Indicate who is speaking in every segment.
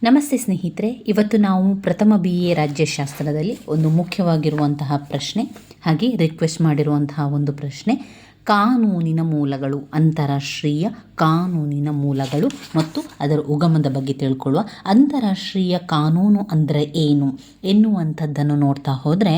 Speaker 1: ನಮಸ್ತೆ ಸ್ನೇಹಿತರೆ, ಇವತ್ತು ನಾವು ಪ್ರಥಮ BA ರಾಜ್ಯಶಾಸ್ತ್ರದಲ್ಲಿ ಒಂದು ಮುಖ್ಯವಾಗಿರುವಂತಹ ಪ್ರಶ್ನೆ ಹಾಗೆ ರಿಕ್ವೆಸ್ಟ್ ಮಾಡಿರುವಂತಹ ಒಂದು ಪ್ರಶ್ನೆ, ಕಾನೂನಿನ ಮೂಲಗಳು, ಅಂತಾರಾಷ್ಟ್ರೀಯ ಕಾನೂನಿನ ಮೂಲಗಳು ಮತ್ತು ಅದರ ಉಗಮದ ಬಗ್ಗೆ ತಿಳ್ಕೊಳ್ಳುವ. ಅಂತಾರಾಷ್ಟ್ರೀಯ ಕಾನೂನು ಅಂದರೆ ಏನು ಎನ್ನುವಂಥದ್ದನ್ನು ನೋಡ್ತಾ ಹೋದರೆ,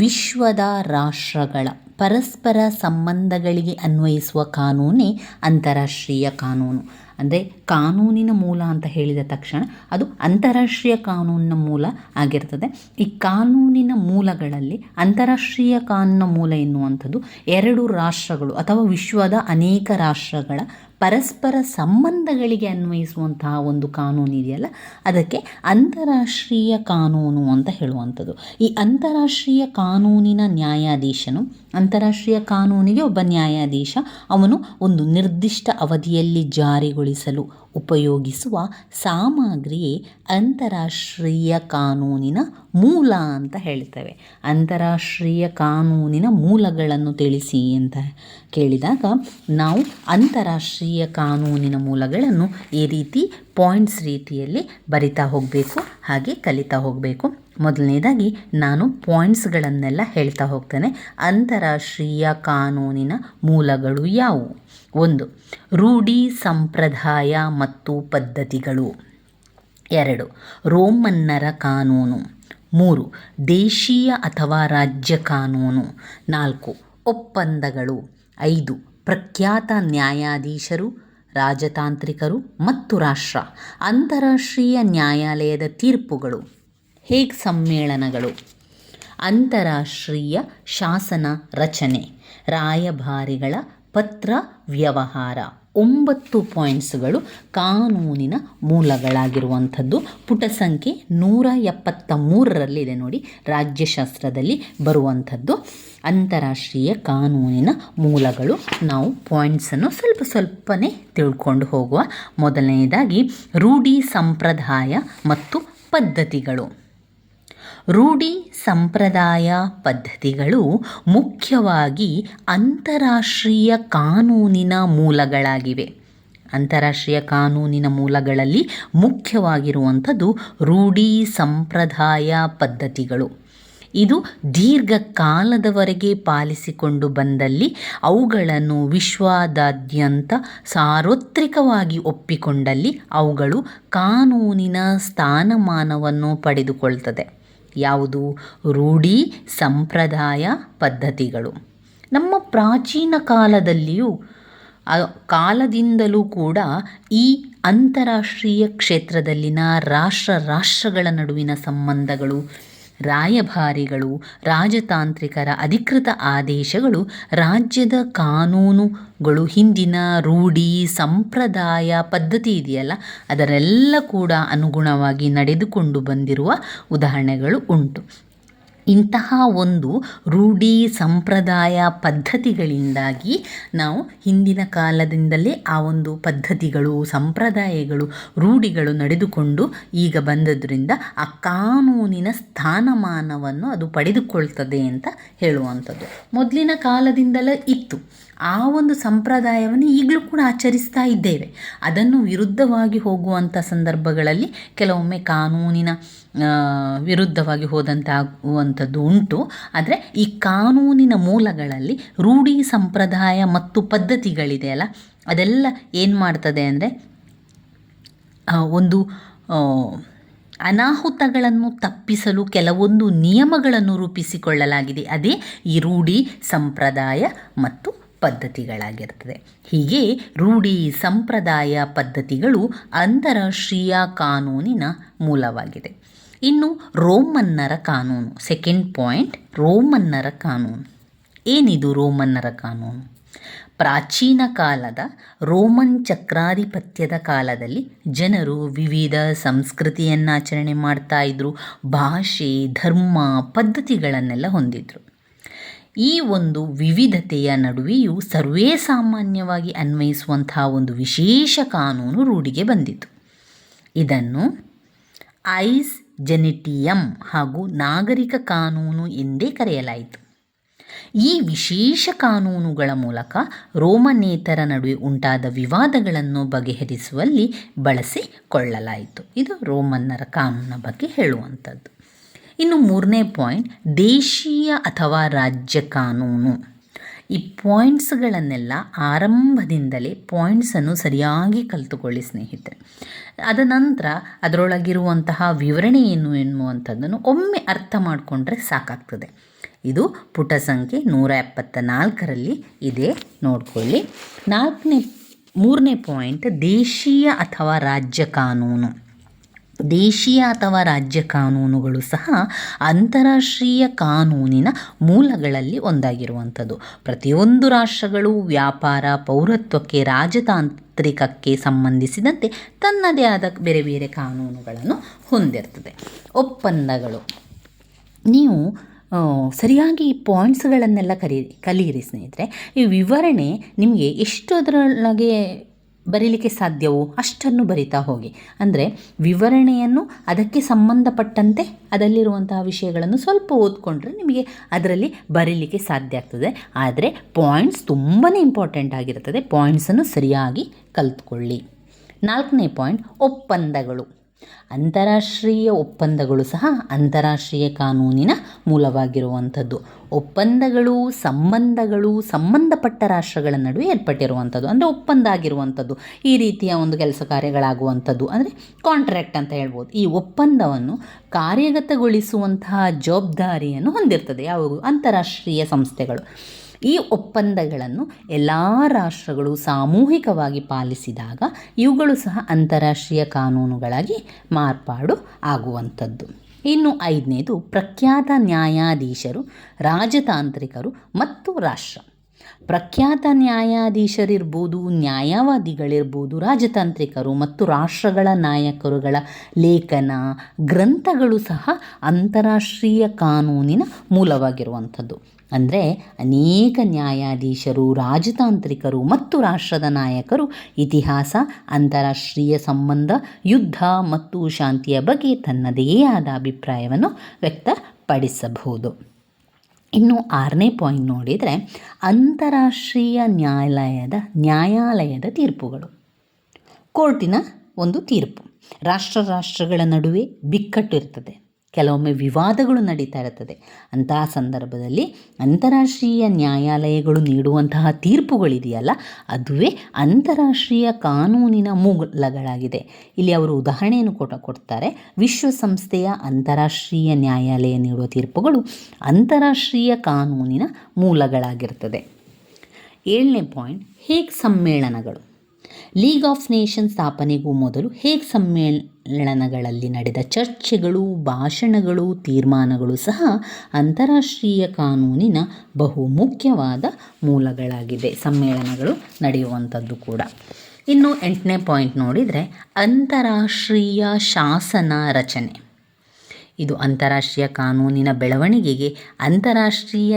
Speaker 1: ವಿಶ್ವದ ರಾಷ್ಟ್ರಗಳ ಪರಸ್ಪರ ಸಂಬಂಧಗಳಿಗೆ ಅನ್ವಯಿಸುವ ಕಾನೂನೇ ಅಂತಾರಾಷ್ಟ್ರೀಯ ಕಾನೂನು. ಅಂದರೆ ಕಾನೂನಿನ ಮೂಲ ಅಂತ ಹೇಳಿದ ತಕ್ಷಣ ಅದು ಅಂತಾರಾಷ್ಟ್ರೀಯ ಕಾನೂನಿನ ಮೂಲ ಆಗಿರ್ತದೆ. ಈ ಕಾನೂನಿನ ಮೂಲಗಳಲ್ಲಿ ಅಂತಾರಾಷ್ಟ್ರೀಯ ಕಾನೂನಿನ ಮೂಲ ಎನ್ನುವಂಥದ್ದು ಎರಡು ರಾಷ್ಟ್ರಗಳು ಅಥವಾ ವಿಶ್ವದ ಅನೇಕ ರಾಷ್ಟ್ರಗಳ ಪರಸ್ಪರ ಸಂಬಂಧಗಳಿಗೆ ಅನ್ವಯಿಸುವಂತಹ ಒಂದು ಕಾನೂನು ಇದೆಯಲ್ಲ, ಅದಕ್ಕೆ ಅಂತಾರಾಷ್ಟ್ರೀಯ ಕಾನೂನು ಅಂತ ಹೇಳುವಂಥದ್ದು. ಈ ಅಂತಾರಾಷ್ಟ್ರೀಯ ಕಾನೂನಿನ ನ್ಯಾಯಾಧೀಶನು, ಅಂತಾರಾಷ್ಟ್ರೀಯ ಕಾನೂನಿಗೆ ಒಬ್ಬ ನ್ಯಾಯಾಧೀಶ, ಅವನು ಒಂದು ನಿರ್ದಿಷ್ಟ ಅವಧಿಯಲ್ಲಿ ಜಾರಿಗೊಳಿಸಲು ಉಪಯೋಗಿಸುವ ಸಾಮಗ್ರಿಯೇ ಅಂತಾರಾಷ್ಟ್ರೀಯ ಕಾನೂನಿನ ಮೂಲ ಅಂತ ಹೇಳ್ತೇವೆ. ಅಂತಾರಾಷ್ಟ್ರೀಯ ಕಾನೂನಿನ ಮೂಲಗಳನ್ನು ತಿಳಿಸಿ ಅಂತ ಕೇಳಿದಾಗ ನಾವು ಅಂತಾರಾಷ್ಟ್ರೀಯ ಕಾನೂನಿನ ಮೂಲಗಳನ್ನು ಈ ರೀತಿ ಪಾಯಿಂಟ್ಸ್ ರೀತಿಯಲ್ಲಿ ಬರಿತಾ ಹೋಗಬೇಕು, ಹಾಗೆ ಕಲಿತಾ ಹೋಗಬೇಕು. ಮೊದಲನೇದಾಗಿ ನಾನು ಪಾಯಿಂಟ್ಸ್ಗಳನ್ನೆಲ್ಲ ಹೇಳ್ತಾ ಹೋಗ್ತೇನೆ. ಅಂತಾರಾಷ್ಟ್ರೀಯ ಕಾನೂನಿನ ಮೂಲಗಳು ಯಾವುವು? 1. ರೂಢಿ, ಸಂಪ್ರದಾಯ ಮತ್ತು ಪದ್ಧತಿಗಳು. 2. ರೋಮನ್ನರ ಕಾನೂನು. 3. ದೇಶೀಯ ಅಥವಾ ರಾಜ್ಯ ಕಾನೂನು. 4. ಒಪ್ಪಂದಗಳು. 5. ಪ್ರಖ್ಯಾತ ನ್ಯಾಯಾಧೀಶರು, ರಾಜತಾಂತ್ರಿಕರು ಮತ್ತು ರಾಷ್ಟ್ರ. ಅಂತಾರಾಷ್ಟ್ರೀಯ ನ್ಯಾಯಾಲಯದ ತೀರ್ಪುಗಳು, ಹೇಗ್ ಸಮ್ಮೇಳನಗಳು. ಅಂತಾರಾಷ್ಟ್ರೀಯ ಶಾಸನ ರಚನೆ, ರಾಯಭಾರಿಗಳ ಪತ್ರ ವ್ಯವಹಾರ. 9 ಪಾಯಿಂಟ್ಸ್ಗಳು ಕಾನೂನಿನ ಮೂಲಗಳಾಗಿರುವಂಥದ್ದು. ಪುಟ ಸಂಖ್ಯೆ 173ರಲ್ಲಿದೆ ನೋಡಿ, ರಾಜ್ಯಶಾಸ್ತ್ರದಲ್ಲಿ ಬರುವಂಥದ್ದು ಅಂತಾರಾಷ್ಟ್ರೀಯ ಕಾನೂನಿನ ಮೂಲಗಳು. ನಾವು ಪಾಯಿಂಟ್ಸನ್ನು ಸ್ವಲ್ಪನೇ ತಿಳ್ಕೊಂಡು ಹೋಗುವ. ಮೊದಲನೆಯದಾಗಿ ರೂಢಿ, ಸಂಪ್ರದಾಯ ಮತ್ತು ಪದ್ಧತಿಗಳು. ರೂಢಿ, ಸಂಪ್ರದಾಯ, ಪದ್ಧತಿಗಳು ಮುಖ್ಯವಾಗಿ ಅಂತಾರಾಷ್ಟ್ರೀಯ ಕಾನೂನಿನ ಮೂಲಗಳಾಗಿವೆ. ಅಂತಾರಾಷ್ಟ್ರೀಯ ಕಾನೂನಿನ ಮೂಲಗಳಲ್ಲಿ ಮುಖ್ಯವಾಗಿರುವಂಥದ್ದು ರೂಢಿ, ಸಂಪ್ರದಾಯ, ಪದ್ಧತಿಗಳು. ಇದು ದೀರ್ಘಕಾಲದವರೆಗೆ ಪಾಲಿಸಿಕೊಂಡು ಬಂದಲ್ಲಿ ಅವುಗಳನ್ನು ವಿಶ್ವದಾದ್ಯಂತ ಸಾರ್ವತ್ರಿಕವಾಗಿ ಒಪ್ಪಿಕೊಂಡಲ್ಲಿ ಅವುಗಳು ಕಾನೂನಿನ ಸ್ಥಾನಮಾನವನ್ನು ಪಡೆದುಕೊಳ್ತದೆ. ಯಾವುದು? ರೂಢಿ, ಸಂಪ್ರದಾಯ, ಪದ್ಧತಿಗಳು. ನಮ್ಮ ಪ್ರಾಚೀನ ಕಾಲದಿಂದಲೂ ಕೂಡ ಈ ಅಂತಾರಾಷ್ಟ್ರೀಯ ಕ್ಷೇತ್ರದಲ್ಲಿನ ರಾಷ್ಟ್ರಗಳ ನಡುವಿನ ಸಂಬಂಧಗಳು, ರಾಯಭಾರಿಗಳು, ರಾಜತಾಂತ್ರಿಕರ ಅಧಿಕೃತ ಆದೇಶಗಳು, ರಾಜ್ಯದ ಕಾನೂನುಗಳು, ಹಿಂದಿನ ರೂಢಿ, ಸಂಪ್ರದಾಯ, ಪದ್ಧತಿ ಇದೆಯಲ್ಲ, ಅದರೆಲ್ಲ ಕೂಡ ಅನುಗುಣವಾಗಿ ನಡೆದುಕೊಂಡು ಬಂದಿರುವ ಉದಾಹರಣೆಗಳು ಉಂಟು. ಇಂತಹ ಒಂದು ರೂಢಿ, ಸಂಪ್ರದಾಯ, ಪದ್ಧತಿಗಳಿಂದಾಗಿ ನಾವು ಹಿಂದಿನ ಕಾಲದಿಂದಲೇ ಆ ಒಂದು ಪದ್ಧತಿಗಳು, ಸಂಪ್ರದಾಯಗಳು, ರೂಢಿಗಳು ನಡೆದುಕೊಂಡು ಈಗ ಬಂದದ್ರಿಂದ ಆ ಕಾನೂನಿನ ಸ್ಥಾನಮಾನವನ್ನು ಅದು ಪಡೆದುಕೊಳ್ತದೆ ಅಂತ ಹೇಳುವಂಥದ್ದು. ಮೊದಲಿನ ಕಾಲದಿಂದಲೇ ಇತ್ತು. ಆ ಒಂದು ಸಂಪ್ರದಾಯವನ್ನು ಈಗಲೂ ಕೂಡ ಆಚರಿಸ್ತಾ ಇದ್ದೇವೆ. ಅದನ್ನು ವಿರುದ್ಧವಾಗಿ ಹೋಗುವಂಥ ಸಂದರ್ಭಗಳಲ್ಲಿ ಕೆಲವೊಮ್ಮೆ ಕಾನೂನಿನ ವಿರುದ್ಧವಾಗಿ ಹೋದಂತಾಗುವಂಥದ್ದು ಉಂಟು. ಆದರೆ ಈ ಕಾನೂನಿನ ಮೂಲಗಳಲ್ಲಿ ರೂಢಿ, ಸಂಪ್ರದಾಯ ಮತ್ತು ಪದ್ಧತಿಗಳಿದೆಯಲ್ಲ, ಅದೆಲ್ಲ ಏನು ಮಾಡ್ತದೆ ಅಂದರೆ ಒಂದು ಅನಾಹುತಗಳನ್ನು ತಪ್ಪಿಸಲು ಕೆಲವೊಂದು ನಿಯಮಗಳನ್ನು ರೂಪಿಸಿಕೊಳ್ಳಲಾಗಿದೆ. ಅದೇ ಈ ರೂಢಿ, ಸಂಪ್ರದಾಯ ಮತ್ತು ಪದ್ಧತಿಗಳಾಗಿರ್ತದೆ. ಹೀಗೆ ರೂಢಿ, ಸಂಪ್ರದಾಯ, ಪದ್ಧತಿಗಳು ಅಂತಾರಾಷ್ಟ್ರೀಯ ಕಾನೂನಿನ ಮೂಲವಾಗಿದೆ. ಇನ್ನು ರೋಮನ್ನರ ಕಾನೂನು, ಸೆಕೆಂಡ್ ಪಾಯಿಂಟ್, ರೋಮನ್ನರ ಕಾನೂನು. ಏನಿದು ರೋಮನ್ನರ ಕಾನೂನು? ಪ್ರಾಚೀನ ಕಾಲದ ರೋಮನ್ ಚಕ್ರಾಧಿಪತ್ಯದ ಕಾಲದಲ್ಲಿ ಜನರು ವಿವಿಧ ಸಂಸ್ಕೃತಿಯನ್ನು ಆಚರಣೆ ಮಾಡ್ತಾ ಇದ್ರು. ಭಾಷೆ, ಧರ್ಮ, ಪದ್ಧತಿಗಳನ್ನೆಲ್ಲ ಹೊಂದಿದ್ರು. ಈ ಒಂದು ವಿವಿಧತೆಯ ನಡುವೆಯೂ ಸರ್ವೇ ಸಾಮಾನ್ಯವಾಗಿ ಅನ್ವಯಿಸುವಂತಹ ಒಂದು ವಿಶೇಷ ಕಾನೂನು ರೂಢಿಗೆ ಬಂದಿತು. ಇದನ್ನು ಐಸ್ ಜೆನಿಟಿಯಮ್ ಹಾಗೂ ನಾಗರಿಕ ಕಾನೂನು ಎಂದೇ ಕರೆಯಲಾಯಿತು. ಈ ವಿಶೇಷ ಕಾನೂನುಗಳ ಮೂಲಕ ರೋಮನೇತರ ನಡುವೆ ಉಂಟಾದ ವಿವಾದಗಳನ್ನು ಬಗೆಹರಿಸುವಲ್ಲಿ ಬಳಸಿಕೊಳ್ಳಲಾಯಿತು. ಇದು ರೋಮನ್ನರ ಕಾನೂನಿನ ಬಗ್ಗೆ ಹೇಳುವಂಥದ್ದು. ಇನ್ನು 3ನೇ ಪಾಯಿಂಟ್, ದೇಶೀಯ ಅಥವಾ ರಾಜ್ಯ ಕಾನೂನು. ಈ ಪಾಯಿಂಟ್ಸ್ಗಳನ್ನೆಲ್ಲ ಆರಂಭದಿಂದಲೇ ಪಾಯಿಂಟ್ಸನ್ನು ಸರಿಯಾಗಿ ಕಲಿತುಕೊಳ್ಳಿ ಸ್ನೇಹಿತರೆ. ಅದ ನಂತರ ಅದರೊಳಗಿರುವಂತಹ ವಿವರಣೆ ಏನು ಎನ್ನುವಂಥದ್ದನ್ನು ಒಮ್ಮೆ ಅರ್ಥ ಮಾಡಿಕೊಂಡ್ರೆ ಸಾಕಾಗ್ತದೆ. ಇದು ಪುಟ ಸಂಖ್ಯೆ 174ರಲ್ಲಿ ಇದೆ, ನೋಡ್ಕೊಳ್ಳಿ. 3ನೇ ಪಾಯಿಂಟ್, ದೇಶೀಯ ಅಥವಾ ರಾಜ್ಯ ಕಾನೂನು. ದೇಶೀಯ ಅಥವಾ ರಾಜ್ಯ ಕಾನೂನುಗಳು ಸಹ ಅಂತಾರಾಷ್ಟ್ರೀಯ ಕಾನೂನಿನ ಮೂಲಗಳಲ್ಲಿ ಒಂದಾಗಿರುವಂಥದ್ದು. ಪ್ರತಿಯೊಂದು ರಾಷ್ಟ್ರಗಳು ವ್ಯಾಪಾರ, ಪೌರತ್ವಕ್ಕೆ, ರಾಜತಾಂತ್ರಿಕಕ್ಕೆ ಸಂಬಂಧಿಸಿದಂತೆ ತನ್ನದೇ ಆದ ಬೇರೆ ಬೇರೆ ಕಾನೂನುಗಳನ್ನು ಹೊಂದಿರ್ತದೆ. ಒಪ್ಪಂದಗಳು. ನೀವು ಸರಿಯಾಗಿ ಈ ಪಾಯಿಂಟ್ಸ್ಗಳನ್ನೆಲ್ಲ ಕಲಿಯಿರಿ ಸ್ನೇಹಿತರೆ. ಈ ವಿವರಣೆ ನಿಮಗೆ ಎಷ್ಟು ಅದರೊಳಗೆ ಬರೀಲಿಕ್ಕೆ ಸಾಧ್ಯವೋ ಅಷ್ಟನ್ನು ಬರಿತಾ ಹೋಗಿ. ಅಂದರೆ ವಿವರಣೆಯನ್ನು ಅದಕ್ಕೆ ಸಂಬಂಧಪಟ್ಟಂತೆ ಅದರಲ್ಲಿರುವಂತಹ ವಿಷಯಗಳನ್ನು ಸ್ವಲ್ಪ ಓದ್ಕೊಂಡ್ರೆ ನಿಮಗೆ ಅದರಲ್ಲಿ ಬರೀಲಿಕ್ಕೆ ಸಾಧ್ಯ ಆಗ್ತದೆ. ಆದರೆ ಪಾಯಿಂಟ್ಸ್ ತುಂಬಾ ಇಂಪಾರ್ಟೆಂಟ್ ಆಗಿರ್ತದೆ. ಪಾಯಿಂಟ್ಸನ್ನು ಸರಿಯಾಗಿ ಕಲಿತ್ಕೊಳ್ಳಿ. 4ನೇ ಪಾಯಿಂಟ್, ಒಪ್ಪಂದಗಳು. ಅಂತಾರಾಷ್ಟ್ರೀಯ ಒಪ್ಪಂದಗಳು ಸಹ ಅಂತಾರಾಷ್ಟ್ರೀಯ ಕಾನೂನಿನ ಮೂಲವಾಗಿರುವಂಥದ್ದು. ಒಪ್ಪಂದಗಳು, ಸಂಬಂಧಗಳು ಸಂಬಂಧಪಟ್ಟ ರಾಷ್ಟ್ರಗಳ ನಡುವೆ ಏರ್ಪಟ್ಟಿರುವಂಥದ್ದು, ಅಂದರೆ ಒಪ್ಪಂದ ಆಗಿರುವಂಥದ್ದು. ಈ ರೀತಿಯ ಒಂದು ಕೆಲಸ ಕಾರ್ಯಗಳಾಗುವಂಥದ್ದು ಅಂದರೆ ಕಾಂಟ್ರ್ಯಾಕ್ಟ್ ಅಂತ ಹೇಳ್ಬೋದು. ಈ ಒಪ್ಪಂದವನ್ನು ಕಾರ್ಯಗತಗೊಳಿಸುವಂತಹ ಜವಾಬ್ದಾರಿಯನ್ನು ಹೊಂದಿರ್ತದೆ ಯಾವುವು? ಅಂತಾರಾಷ್ಟ್ರೀಯ ಸಂಸ್ಥೆಗಳು. ಈ ಒಪ್ಪಂದಗಳನ್ನು ಎಲ್ಲ ರಾಷ್ಟ್ರಗಳು ಸಾಮೂಹಿಕವಾಗಿ ಪಾಲಿಸಿದಾಗ ಇವುಗಳು ಸಹ ಅಂತಾರಾಷ್ಟ್ರೀಯ ಕಾನೂನುಗಳಾಗಿ ಮಾರ್ಪಾಡು ಆಗುವಂಥದ್ದು. ಇನ್ನು 5ನೇದು, ಪ್ರಖ್ಯಾತ ನ್ಯಾಯಾಧೀಶರು, ರಾಜತಾಂತ್ರಿಕರು ಮತ್ತು ರಾಷ್ಟ್ರ. ಪ್ರಖ್ಯಾತ ನ್ಯಾಯಾಧೀಶರಿರ್ಬೋದು, ನ್ಯಾಯವಾದಿಗಳಿರ್ಬೋದು, ರಾಜತಾಂತ್ರಿಕರು ಮತ್ತು ರಾಷ್ಟ್ರಗಳ ನಾಯಕರುಗಳ ಲೇಖನ, ಗ್ರಂಥಗಳು ಸಹ ಅಂತಾರಾಷ್ಟ್ರೀಯ ಕಾನೂನಿನ ಮೂಲವಾಗಿರುವಂಥದ್ದು. ಅಂದರೆ ಅನೇಕ ನ್ಯಾಯಾಧೀಶರು, ರಾಜತಾಂತ್ರಿಕರು ಮತ್ತು ರಾಷ್ಟ್ರದ ನಾಯಕರು ಇತಿಹಾಸ, ಅಂತಾರಾಷ್ಟ್ರೀಯ ಸಂಬಂಧ, ಯುದ್ಧ ಮತ್ತು ಶಾಂತಿಯ ಬಗ್ಗೆ ತನ್ನದೇ ಆದ ಅಭಿಪ್ರಾಯವನ್ನು ವ್ಯಕ್ತಪಡಿಸಬಹುದು. ಇನ್ನು 6ನೇ ಪಾಯಿಂಟ್ ನೋಡಿದರೆ, ಅಂತಾರಾಷ್ಟ್ರೀಯ ನ್ಯಾಯಾಲಯದ ತೀರ್ಪುಗಳು. ಕೋರ್ಟಿನ ಒಂದು ತೀರ್ಪು. ರಾಷ್ಟ್ರಗಳ ನಡುವೆ ಬಿಕ್ಕಟ್ಟು ಇರ್ತದೆ, ಕೆಲವೊಮ್ಮೆ ವಿವಾದಗಳು ನಡೀತಾ ಇರ್ತದೆ. ಅಂತಹ ಸಂದರ್ಭದಲ್ಲಿ ಅಂತಾರಾಷ್ಟ್ರೀಯ ನ್ಯಾಯಾಲಯಗಳು ನೀಡುವಂತಹ ತೀರ್ಪುಗಳಿದೆಯಲ್ಲ, ಅದುವೇ ಅಂತಾರಾಷ್ಟ್ರೀಯ ಕಾನೂನಿನ ಮೂಲಗಳಾಗಿದೆ. ಇಲ್ಲಿ ಅವರು ಉದಾಹರಣೆಯನ್ನು ಕೊಡ್ತಾರೆ. ವಿಶ್ವಸಂಸ್ಥೆಯ ಅಂತಾರಾಷ್ಟ್ರೀಯ ನ್ಯಾಯಾಲಯ ನೀಡುವ ತೀರ್ಪುಗಳು ಅಂತಾರಾಷ್ಟ್ರೀಯ ಕಾನೂನಿನ ಮೂಲಗಳಾಗಿರ್ತದೆ. 7ನೇ ಪಾಯಿಂಟ್, ಹೇಗ್ ಸಮ್ಮೇಳನಗಳು. ಲೀಗ್ ಆಫ್ ನೇಷನ್ಸ್ ಸ್ಥಾಪನೆಗೂ ಮೊದಲು ಹೇಗ್ ಸಮ್ಮೇಳನಗಳಲ್ಲಿ ನಡೆದ ಚರ್ಚೆಗಳು, ಭಾಷಣಗಳು, ತೀರ್ಮಾನಗಳು ಸಹ ಅಂತಾರಾಷ್ಟ್ರೀಯ ಕಾನೂನಿನ ಬಹು ಮುಖ್ಯವಾದ ಮೂಲಗಳಾಗಿದೆ. ಸಮ್ಮೇಳನಗಳು ನಡೆಯುವಂಥದ್ದು ಕೂಡ. ಇನ್ನು 8ನೇ ಪಾಯಿಂಟ್ ನೋಡಿದರೆ, ಅಂತಾರಾಷ್ಟ್ರೀಯ ಶಾಸನ ರಚನೆ. ಇದು ಅಂತಾರಾಷ್ಟ್ರೀಯ ಕಾನೂನಿನ ಬೆಳವಣಿಗೆಗೆ ಅಂತಾರಾಷ್ಟ್ರೀಯ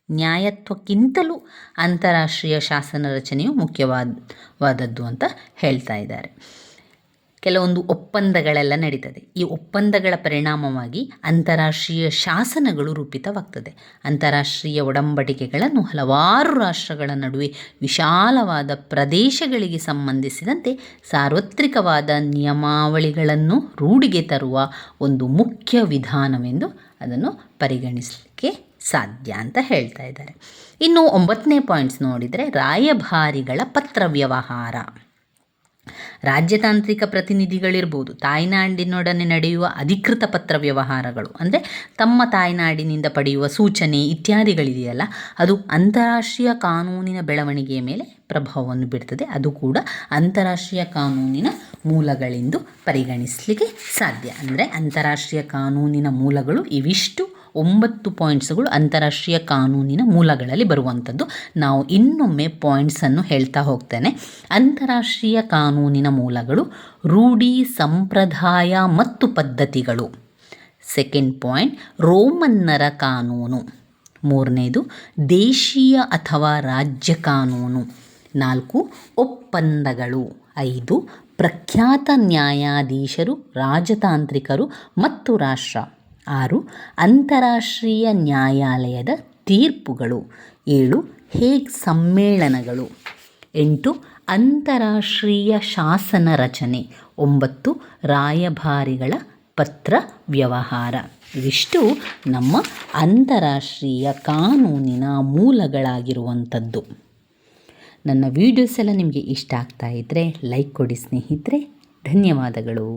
Speaker 1: ನ್ಯಾಯತ್ವಕ್ಕಿಂತಲೂ ಅಂತಾರಾಷ್ಟ್ರೀಯ ಶಾಸನ ರಚನೆಯು ಮುಖ್ಯವಾದದ್ದು ಅಂತ ಹೇಳ್ತಾ ಇದ್ದಾರೆ. ಕೆಲವೊಂದು ಒಪ್ಪಂದಗಳೆಲ್ಲ ನಡೀತದೆ. ಈ ಒಪ್ಪಂದಗಳ ಪರಿಣಾಮವಾಗಿ ಅಂತಾರಾಷ್ಟ್ರೀಯ ಶಾಸನಗಳು ರೂಪಿತವಾಗ್ತದೆ. ಅಂತಾರಾಷ್ಟ್ರೀಯ ಒಡಂಬಡಿಕೆಗಳನ್ನು ಹಲವಾರು ರಾಷ್ಟ್ರಗಳ ನಡುವೆ ವಿಶಾಲವಾದ ಪ್ರದೇಶಗಳಿಗೆ ಸಂಬಂಧಿಸಿದಂತೆ ಸಾರ್ವತ್ರಿಕವಾದ ನಿಯಮಾವಳಿಗಳನ್ನು ರೂಢಿಗೆ ತರುವ ಒಂದು ಮುಖ್ಯ ವಿಧಾನವೆಂದು ಅದನ್ನು ಪರಿಗಣಿಸಲಿಕ್ಕೆ ಸಾಧ್ಯ ಅಂತ ಹೇಳ್ತಾ ಇದ್ದಾರೆ. ಇನ್ನು 9ನೇ ಪಾಯಿಂಟ್ಸ್ ನೋಡಿದರೆ, ರಾಯಭಾರಿಗಳ ಪತ್ರ ವ್ಯವಹಾರ. ರಾಜ್ಯತಾಂತ್ರಿಕ ಪ್ರತಿನಿಧಿಗಳಿರ್ಬೋದು, ತಾಯ್ನಾಡಿನೊಡನೆ ನಡೆಯುವ ಅಧಿಕೃತ ಪತ್ರ ವ್ಯವಹಾರಗಳು, ಅಂದರೆ ತಮ್ಮ ತಾಯ್ನಾಡಿನಿಂದ ಪಡೆಯುವ ಸೂಚನೆ ಇತ್ಯಾದಿಗಳಿದೆಯಲ್ಲ, ಅದು ಅಂತಾರಾಷ್ಟ್ರೀಯ ಕಾನೂನಿನ ಬೆಳವಣಿಗೆಯ ಮೇಲೆ ಪ್ರಭಾವವನ್ನು ಬೀರ್ತದೆ. ಅದು ಕೂಡ ಅಂತಾರಾಷ್ಟ್ರೀಯ ಕಾನೂನಿನ ಮೂಲಗಳೆಂದು ಪರಿಗಣಿಸಲಿಕ್ಕೆ ಸಾಧ್ಯ. ಅಂದರೆ ಅಂತಾರಾಷ್ಟ್ರೀಯ ಕಾನೂನಿನ ಮೂಲಗಳು ಇವಿಷ್ಟು 9 ಪಾಯಿಂಟ್ಸ್ಗಳು ಅಂತಾರಾಷ್ಟ್ರೀಯ ಕಾನೂನಿನ ಮೂಲಗಳಲ್ಲಿ ಬರುವಂಥದ್ದು. ನಾವು ಇನ್ನೊಮ್ಮೆ ಪಾಯಿಂಟ್ಸನ್ನು ಹೇಳ್ತಾ ಹೋಗ್ತೇನೆ. ಅಂತಾರಾಷ್ಟ್ರೀಯ ಕಾನೂನಿನ ಮೂಲಗಳು: ರೂಢಿ, ಸಂಪ್ರದಾಯ ಮತ್ತು ಪದ್ಧತಿಗಳು. 2nd ಪಾಯಿಂಟ್, ರೋಮನ್ನರ ಕಾನೂನು. 3ನೇದು, ದೇಶೀಯ ಅಥವಾ ರಾಜ್ಯ ಕಾನೂನು. 4, ಒಪ್ಪಂದಗಳು. 5, ಪ್ರಖ್ಯಾತ ನ್ಯಾಯಾಧೀಶರು, ರಾಜತಾಂತ್ರಿಕರು ಮತ್ತು ರಾಷ್ಟ್ರ. 6, ಅಂತಾರಾಷ್ಟ್ರೀಯ ನ್ಯಾಯಾಲಯದ ತೀರ್ಪುಗಳು. 7 ಹೇಗ್ ಸಮ್ಮೇಳನಗಳು. 8 ಅಂತಾರಾಷ್ಟ್ರೀಯ ಶಾಸನ ರಚನೆ. 9 ರಾಯಭಾರಿಗಳ ಪತ್ರ ವ್ಯವಹಾರ. ಇವಿಷ್ಟು ನಮ್ಮ ಅಂತಾರಾಷ್ಟ್ರೀಯ ಕಾನೂನಿನ ಮೂಲಗಳಾಗಿರುವಂಥದ್ದು. ನನ್ನ ವೀಡಿಯೋಸ್ ಎಲ್ಲ ನಿಮಗೆ ಇಷ್ಟ ಆಗ್ತಾ ಇದ್ದರೆ ಲೈಕ್ ಕೊಡಿ ಸ್ನೇಹಿತರೆ. ಧನ್ಯವಾದಗಳು.